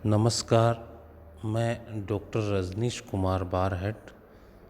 नमस्कार। मैं डॉक्टर रजनीश कुमार बारहट,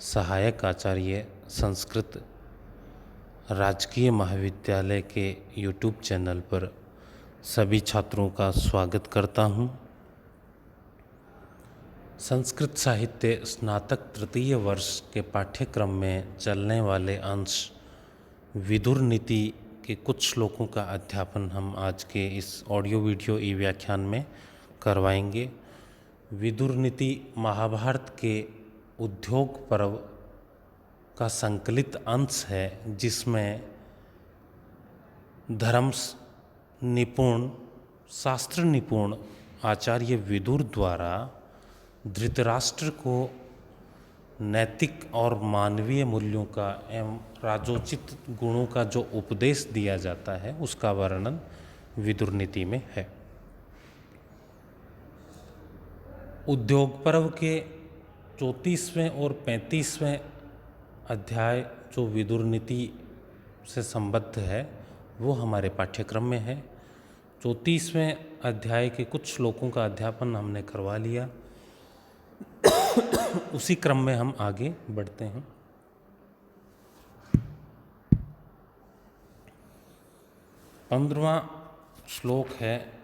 सहायक आचार्य संस्कृत, राजकीय महाविद्यालय के यूट्यूब चैनल पर सभी छात्रों का स्वागत करता हूं। संस्कृत साहित्य स्नातक तृतीय वर्ष के पाठ्यक्रम में चलने वाले अंश विदुर नीति के कुछ श्लोकों का अध्यापन हम आज के इस ऑडियो वीडियो ई व्याख्यान में करवाएंगे। विदुर नीति महाभारत के उद्योग पर्व का संकलित अंश है, जिसमें धर्म निपुण, शास्त्र निपुण आचार्य विदुर द्वारा धृतराष्ट्र को नैतिक और मानवीय मूल्यों का एवं राजोचित गुणों का जो उपदेश दिया जाता है, उसका वर्णन विदुर नीति में है। उद्योग पर्व के 34वें और 35वें अध्याय जो विदुर नीति से संबद्ध है, वो हमारे पाठ्यक्रम में है। 34वें अध्याय के कुछ श्लोकों का अध्यापन हमने करवा लिया। उसी क्रम में हम आगे बढ़ते हैं। पंद्रहवां श्लोक है,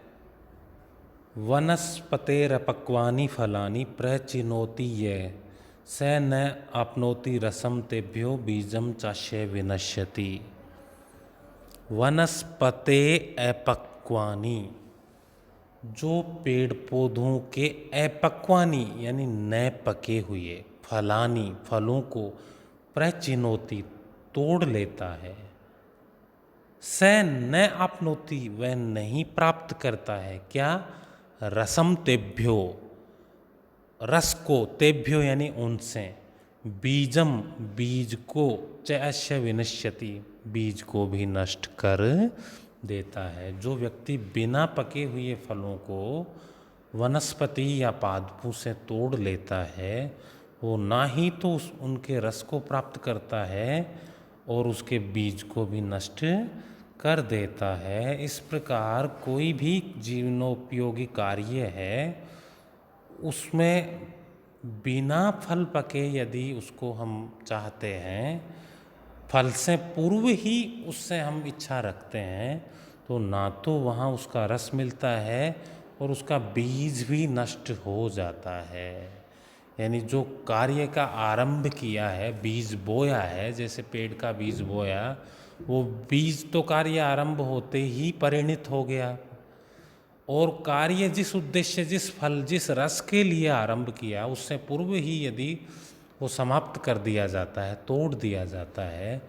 वनस्पतेरपक्वानि फलानि प्रचिनोति ये स न आपनोति रसम तेभ्यो बीजम चास्य विनश्यति। वनस्पते अपक्वानि, जो पेड़ पौधों के अपक्वानि यानी न पके हुए, फलानि फलों को, प्रचिनोति तोड़ लेता है, स न आपनोति वह नहीं प्राप्त करता है, क्या? रसम तेभ्यो, रस को, तेभ्यो यानी उनसे, बीजम बीज को, चैश्य विनश्यति बीज को भी नष्ट कर देता है। जो व्यक्ति बिना पके हुए फलों को वनस्पति या पादपों से तोड़ लेता है, वो ना ही तो उनके रस को प्राप्त करता है और उसके बीज को भी नष्ट कर देता है। इस प्रकार कोई भी जीवनोपयोगी कार्य है, उसमें बिना फल पके यदि उसको हम चाहते हैं, फल से पूर्व ही उससे हम इच्छा रखते हैं, तो ना तो वहाँ उसका रस मिलता है और उसका बीज भी नष्ट हो जाता है। यानी जो कार्य का आरंभ किया है, बीज बोया है, जैसे पेड़ का बीज बोया, वो बीज तो कार्य आरंभ होते ही परिणित हो गया, और कार्य जिस उद्देश्य, जिस फल, जिस रस के लिए आरंभ किया, उससे पूर्व ही यदि वो समाप्त कर दिया जाता है, तोड़ दिया जाता है,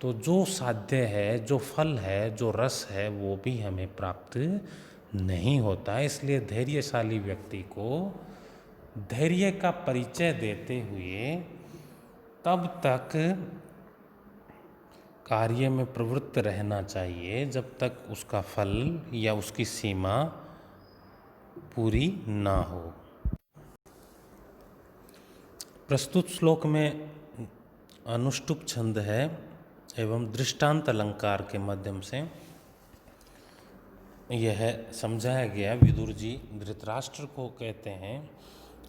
तो जो साध्य है, जो फल है, जो रस है, वो भी हमें प्राप्त नहीं होता। इसलिए धैर्यशाली व्यक्ति को धैर्य का परिचय देते हुए तब तक कार्य में प्रवृत्त रहना चाहिए जब तक उसका फल या उसकी सीमा पूरी ना हो। प्रस्तुत श्लोक में अनुष्टुप छंद है एवं दृष्टांत अलंकार के माध्यम से यह समझाया गया। विदुर जी धृतराष्ट्र को कहते हैं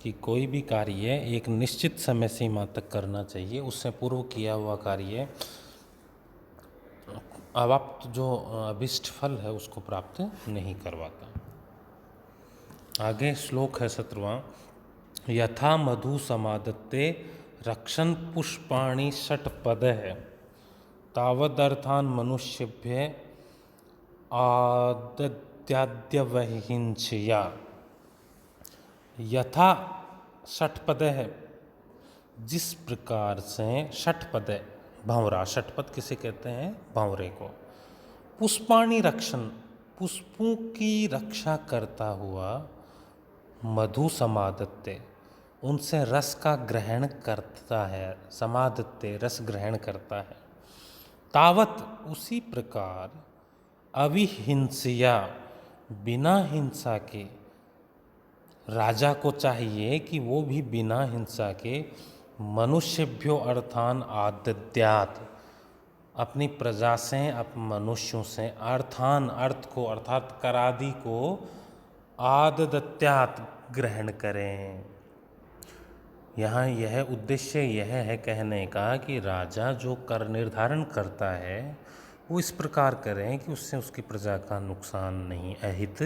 कि कोई भी कार्य एक निश्चित समय सीमा तक करना चाहिए, उससे पूर्व किया हुआ कार्य अवाप्त जो अभिष्ट फल है उसको प्राप्त नहीं करवाता। आगे श्लोक है 17वां, यथा मधु समादत्ते रक्षण पुष्पाणि षट्पद है तावदर्थान मनुष्यभ्य आदद्याद्यवहिंसया। यथा षट्पद है, जिस प्रकार से षट्पद, भंवरा, षटपद किसे कहते हैं? भंवरे को। पुष्पाणि रक्षण, पुष्पों की रक्षा करता हुआ, मधु समादत्ते, उनसे रस का ग्रहण करता है, समादत्ते रस ग्रहण करता है, तावत उसी प्रकार, अविहिंसया बिना हिंसा के, राजा को चाहिए कि वो भी बिना हिंसा के मनुष्यभ्यो अर्थान आदद्यात्, अपनी प्रजा से, मनुष्यों से, अर्थान अर्थ को, अर्थात करादि को आददत्यात् ग्रहण करें। यहाँ यह उद्देश्य यह है कहने का कि राजा जो कर निर्धारण करता है वो इस प्रकार करें कि उससे उसकी प्रजा का नुकसान नहीं, अहित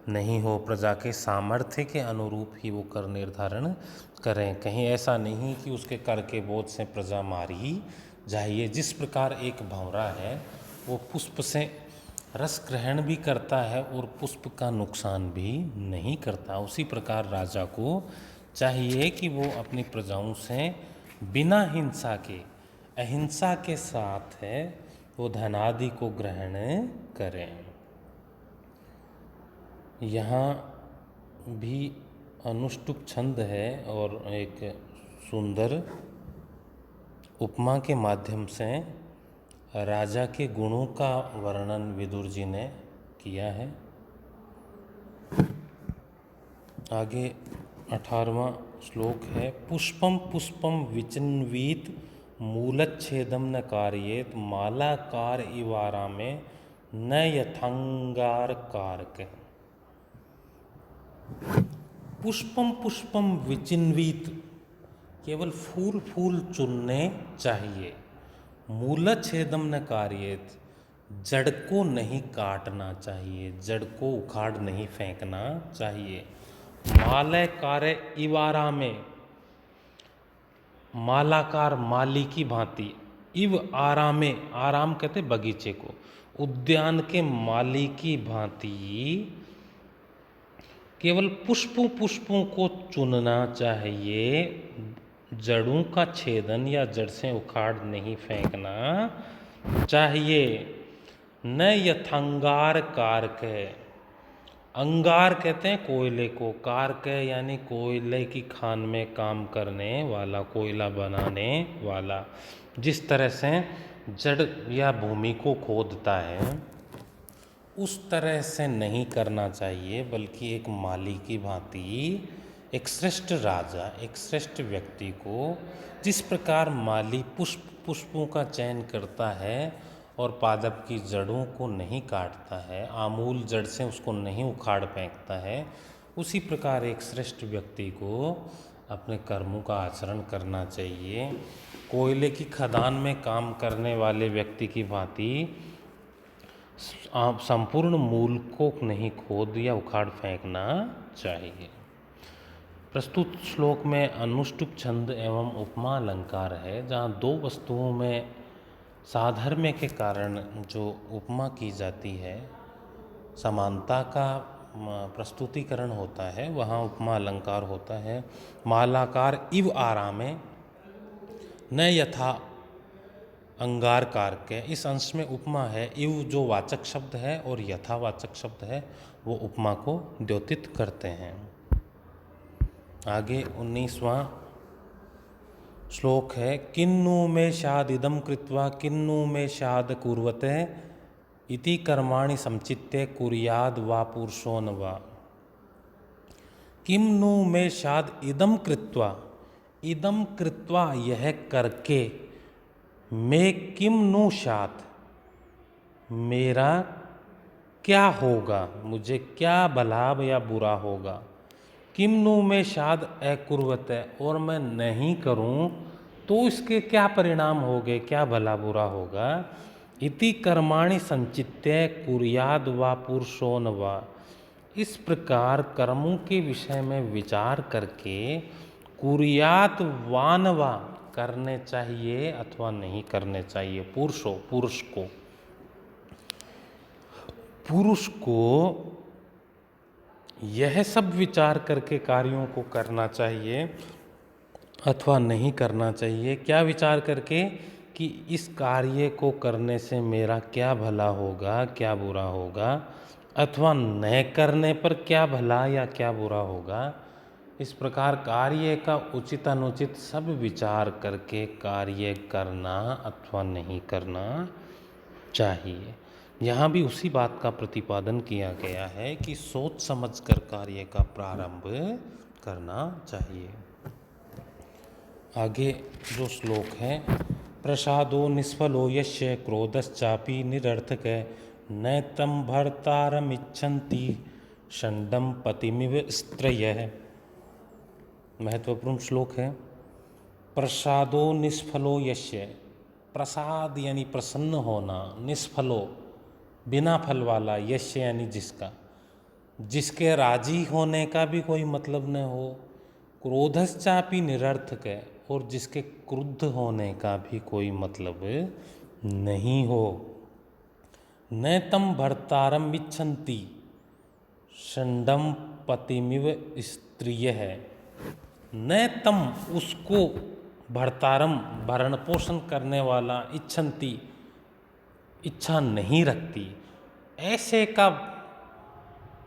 नहीं हो, प्रजा के सामर्थ्य के अनुरूप ही वो कर निर्धारण करें। कहीं ऐसा नहीं कि उसके कर के बोझ से प्रजा मारी जाइए। जिस प्रकार एक भंवरा है वो पुष्प से रस ग्रहण भी करता है और पुष्प का नुकसान भी नहीं करता, उसी प्रकार राजा को चाहिए कि वो अपनी प्रजाओं से बिना हिंसा के, अहिंसा के साथ है वो धनादि को ग्रहण करें। यहाँ भी अनुष्टुप छंद है और एक सुंदर उपमा के माध्यम से राजा के गुणों का वर्णन विदुर जी ने किया है। आगे 18वां श्लोक है, पुष्पम पुष्पम विचिन्वीत मूलच्छेदम न कार्येत मालाकार इवारा में न यथांगार कारक। पुष्पम पुष्पम विचिन्वीत, केवल फूल फूल चुनने चाहिए। मूलच्छेदम न कार्येत, जड़ को नहीं काटना चाहिए, जड़ को उखाड़ नहीं फेंकना चाहिए। मालाकार इवारा में, मालाकार माली की भांति, इव आरामे, आराम कहते बगीचे को, उद्यान के माली की भांति केवल पुष्पों पुष्पों को चुनना चाहिए, जड़ों का छेदन या जड़ से उखाड़ नहीं फेंकना चाहिए। न यथांगार कारक, अंगार कहते हैं कोयले को, कारक यानी कोयले की खान में काम करने वाला, कोयला बनाने वाला। जिस तरह से जड़ या भूमि को खोदता है उस तरह से नहीं करना चाहिए, बल्कि एक माली की भांति, एक श्रेष्ठ राजा, एक श्रेष्ठ व्यक्ति को जिस प्रकार माली पुष्पों का चयन करता है और पादप की जड़ों को नहीं काटता है, आमूल जड़ से उसको नहीं उखाड़ फेंकता है, उसी प्रकार एक श्रेष्ठ व्यक्ति को अपने कर्मों का आचरण करना चाहिए। कोयले की खदान में काम करने वाले व्यक्ति की भांति संपूर्ण मूल को नहीं खोद या उखाड़ फेंकना चाहिए। प्रस्तुत श्लोक में अनुष्टुप छंद एवं उपमा अलंकार है, जहाँ दो वस्तुओं में साधर्म्य के कारण जो उपमा की जाती है, समानता का प्रस्तुतिकरण होता है, वहाँ उपमा अलंकार होता है। मालाकार इव आरामे न यथा अंगार कारक, इस अंश में उपमा है, इव जो वाचक शब्द है और यथावाचक शब्द है वो उपमा को द्योतित करते हैं। आगे 19वां श्लोक है, किन्नु में शाद इदम कृत्वा किन्नु में शाद कुर्वते इति कर्माणि समचित्ते कुर्याद वा पुरुषो न वा। किन्नु में शाद इदम कृत्वा, इदम कृत्वा यह करके, मैं किम नु शात, मेरा क्या होगा, मुझे क्या भलाभ या बुरा होगा। किम नु में शाद अकुर्वत, और मैं नहीं करूं तो इसके क्या परिणाम होंगे, क्या भला बुरा होगा। इति कर्माणि संचित्य कुर्याद वा पुरुषो न वा, इस प्रकार कर्मों के विषय में विचार करके कुर्यात वानवा, करने चाहिए अथवा नहीं करने चाहिए। पुरुष को यह सब विचार करके कार्यों को करना चाहिए अथवा नहीं करना चाहिए। क्या विचार करके कि इस कार्य को करने से मेरा क्या भला होगा, क्या बुरा होगा, अथवा न करने पर क्या भला या क्या बुरा होगा। इस प्रकार कार्य का उचित अनुचित सब विचार करके कार्य करना अथवा नहीं करना चाहिए। यहाँ भी उसी बात का प्रतिपादन किया गया है कि सोच समझकर कार्य का प्रारंभ करना चाहिए। आगे जो श्लोक है, प्रसादो निष्फलो यस्य क्रोधश्चापि निरर्थक न तम भर्तारमिच्छन्ति षण्डं पतिमिव स्त्रयः। महत्वपूर्ण श्लोक है। प्रसादो निष्फलो यस्य, प्रसाद यानी प्रसन्न होना, निष्फलो बिना फल वाला, यस्य यानी जिसका, जिसके राजी होने का भी कोई मतलब न हो, क्रोधश्चापि निरर्थक है, और जिसके क्रुद्ध होने का भी कोई मतलब नहीं हो। न तम भर्तारम इच्छन्ति षण्डं पतिमिव स्त्रियः। न तम उसको भर्तारम भरण पोषण करने वाला, इच्छन्ति इच्छा नहीं रखती, ऐसे का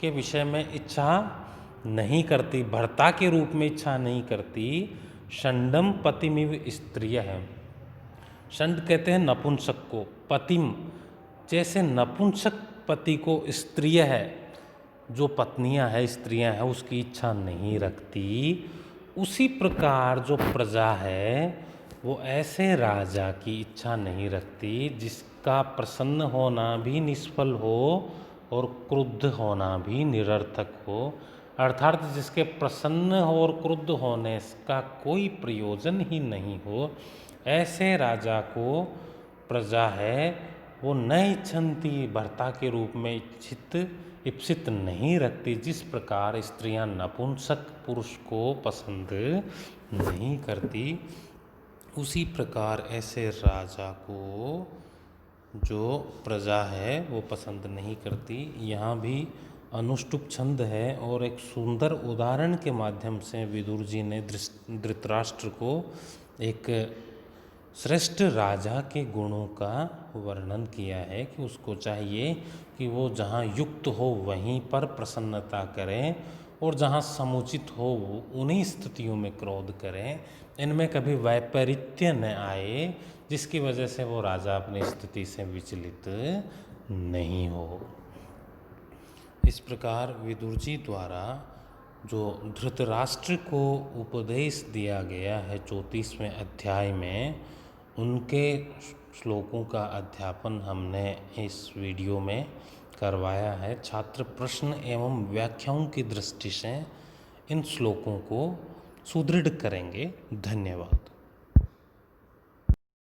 के विषय में इच्छा नहीं करती, भर्ता के रूप में इच्छा नहीं करती। षण्डम पतिमिव स्त्रियः है। षण्ड कहते हैं नपुंसक को, पतिम जैसे नपुंसक पति को स्त्रिय है, जो पत्नियां है, स्त्रियां हैं, उसकी इच्छा नहीं रखती, उसी प्रकार जो प्रजा है वो ऐसे राजा की इच्छा नहीं रखती जिसका प्रसन्न होना भी निष्फल हो और क्रुद्ध होना भी निरर्थक हो, अर्थात जिसके प्रसन्न और क्रुद्ध होने का कोई प्रयोजन ही नहीं हो, ऐसे राजा को प्रजा है वो न इच्छन्ति, भर्ता के रूप में इप्सित नहीं रखती। जिस प्रकार स्त्रियां नपुंसक पुरुष को पसंद नहीं करती, उसी प्रकार ऐसे राजा को जो प्रजा है वो पसंद नहीं करती। यहाँ भी अनुष्टुप छंद है और एक सुंदर उदाहरण के माध्यम से विदुर जी ने धृतराष्ट्र को एक श्रेष्ठ राजा के गुणों का वर्णन किया है कि उसको चाहिए कि वो जहाँ युक्त हो वहीं पर प्रसन्नता करें और जहाँ समुचित हो वो उन्हीं स्थितियों में क्रोध करें, इनमें कभी वैपरीत्य न आए जिसकी वजह से वो राजा अपनी स्थिति से विचलित नहीं हो। इस प्रकार विदुर जी द्वारा जो धृतराष्ट्र को उपदेश दिया गया है 34वें अध्याय में, उनके श्लोकों का अध्यापन हमने इस वीडियो में करवाया है। छात्र प्रश्न एवं व्याख्याओं की दृष्टि से इन श्लोकों को सुदृढ़ करेंगे। धन्यवाद।